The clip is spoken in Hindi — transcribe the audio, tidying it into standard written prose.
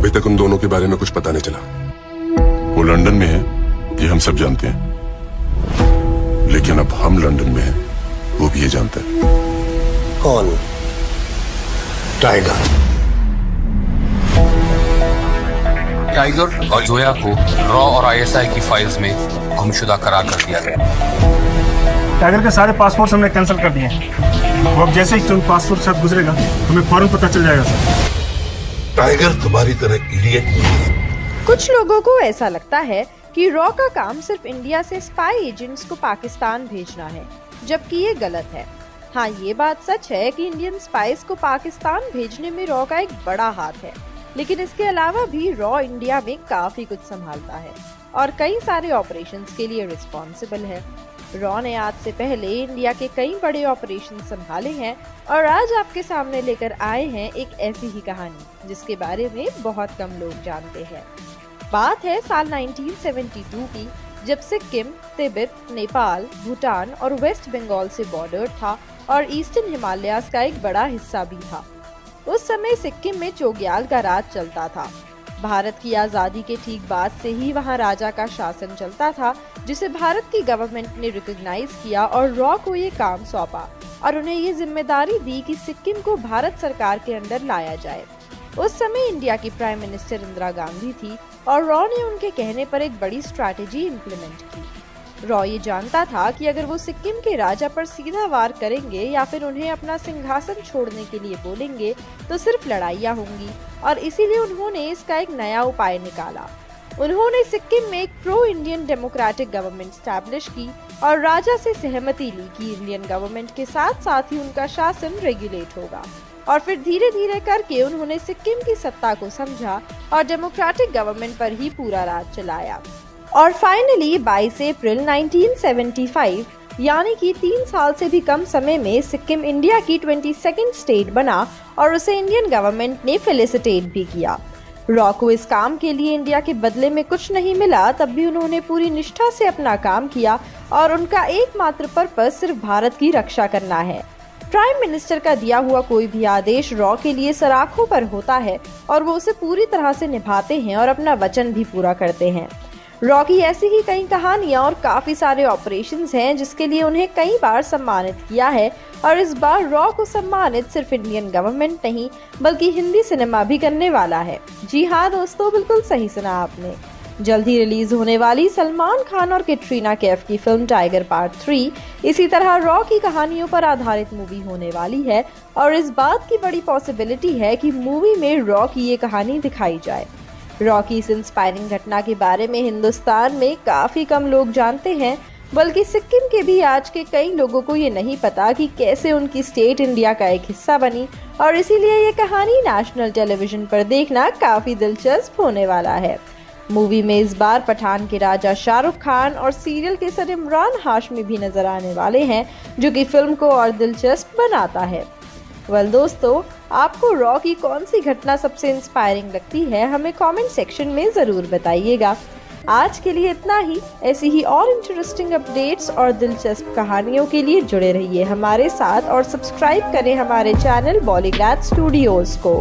अभी तक उन दोनों के बारे में कुछ पता नहीं चला। वो लंदन में है, ये हम सब जानते हैं, लेकिन अब हम लंदन में हैं, वो भी ये जानता है। कौन? टाइगर। टाइगर और जोया को रॉ और आईएसआई की फाइल्स में गुमशुदा करार कर दिया गया। टाइगर के सारे पासपोर्ट हमने कैंसिल कर दिए हैं। वो अब जैसे ही तुम पासपोर्ट साथ गुजरेगा तुम्हें फौरन पता चल जाएगा सर। टाइगर तुम्हारी तरह इडियट नहीं है। कुछ लोगों को ऐसा लगता है कि रॉ का काम सिर्फ इंडिया से स्पाई एजेंट्स को पाकिस्तान भेजना है, जबकि ये गलत है। हाँ, ये बात सच है कि इंडियन स्पाइस को पाकिस्तान भेजने में रॉ का एक बड़ा हाथ है, लेकिन इसके अलावा भी रॉ इंडिया में काफी कुछ संभालता है और कई सारे ऑपरेशंस के लिए रिस्पॉन्सिबल है। रॉ ने आज से पहले इंडिया के कई बड़े ऑपरेशन संभाले हैं और आज आपके सामने लेकर आए हैं एक ऐसी ही कहानी जिसके बारे में बहुत कम लोग जानते हैं। बात है साल 1972 की, जब सिक्किम, तिब्बत, नेपाल, भूटान और वेस्ट बंगाल से बॉर्डर था और ईस्टर्न हिमालयाज का एक बड़ा हिस्सा भी था। उस समय सिक्किम में चोग्याल का राज चलता था। भारत की आजादी के ठीक बाद से ही वहां राजा का शासन चलता था, जिसे भारत की गवर्नमेंट ने रिकॉग्नाइज किया और रॉ को ये काम सौंपा और उन्हें ये जिम्मेदारी दी कि सिक्किम को भारत सरकार के अंदर लाया जाए। उस समय इंडिया की प्राइम मिनिस्टर इंदिरा गांधी थी और रॉ ने उनके कहने पर एक बड़ी स्ट्रैटेजी इम्प्लीमेंट की। रॉ ये जानता था कि अगर वो सिक्किम के राजा पर सीधा वार करेंगे या फिर उन्हें अपना सिंहासन छोड़ने के लिए बोलेंगे तो सिर्फ लड़ाइयाँ होंगी और इसीलिए उन्होंने इसका एक नया उपाय निकाला। उन्होंने सिक्किम में एक pro Indian democratic government establish की और राजा से सहमति ली कि इंडियन गवर्नमेंट के साथ साथ ही उनका शासन रेगुलेट होगा और फिर धीरे धीरे करके उन्होंने सिक्किम की सत्ता को समझा और डेमोक्रेटिक गवर्नमेंट पर ही पूरा राज चलाया। और फाइनली 22 अप्रैल 1975 यानी कि 3 साल से भी कम समय में सिक्किम इंडिया की 22nd स्टेट बना और उसे इंडियन गवर्नमेंट ने फेलिसिटेट भी किया। रॉ को इस काम के लिए इंडिया के बदले में कुछ नहीं मिला, तब भी उन्होंने पूरी निष्ठा से अपना काम किया और उनका एकमात्र पर्पस सिर्फ भारत की रक्षा करना है। प्राइम मिनिस्टर का दिया हुआ कोई भी आदेश रॉ के लिए सराखों पर होता है और वो उसे पूरी तरह से निभाते हैं और अपना वचन भी पूरा करते हैं। रॉ की ऐसी ही कई कहानियां और काफी सारे ऑपरेशंस हैं जिसके लिए उन्हें कई बार सम्मानित किया है और इस बार रॉ को सम्मानित सिर्फ इंडियन गवर्नमेंट नहीं बल्कि हिंदी सिनेमा भी करने वाला है। जी हाँ दोस्तों, बिल्कुल सही सुना आपने। जल्द ही रिलीज होने वाली सलमान खान और कैटरीना कैफ की फिल्म टाइगर पार्ट 3 इसी तरह रॉ की कहानियों पर आधारित मूवी होने वाली है और इस बात की बड़ी पॉसिबिलिटी है कि मूवी में रॉ की ये कहानी दिखाई जाए। रॉ की इस इंस्पायरिंग घटना के बारे में हिंदुस्तान में काफी कम लोग जानते हैं, बल्कि सिक्किम के भी आज के कई लोगों को ये नहीं पता कि कैसे उनकी स्टेट इंडिया का एक हिस्सा बनी और इसीलिए ये कहानी नेशनल टेलीविजन पर देखना काफी दिलचस्प होने वाला है। मूवी में इस बार पठान के राजा शाहरुख खान और सीरियल के सर इमरान हाशमी भी नजर आने वाले हैं, जो कि फिल्म को और दिलचस्प बनाता है। दोस्तों, आपको रॉ की कौन सी घटना सबसे इंस्पायरिंग लगती है, हमें कमेंट सेक्शन में जरूर बताइएगा। आज के लिए इतना ही। ऐसी ही और इंटरेस्टिंग अपडेट्स और दिलचस्प कहानियों के लिए जुड़े रहिए हमारे साथ और सब्सक्राइब करें हमारे चैनल बॉलीग्राड स्टूडियोज को।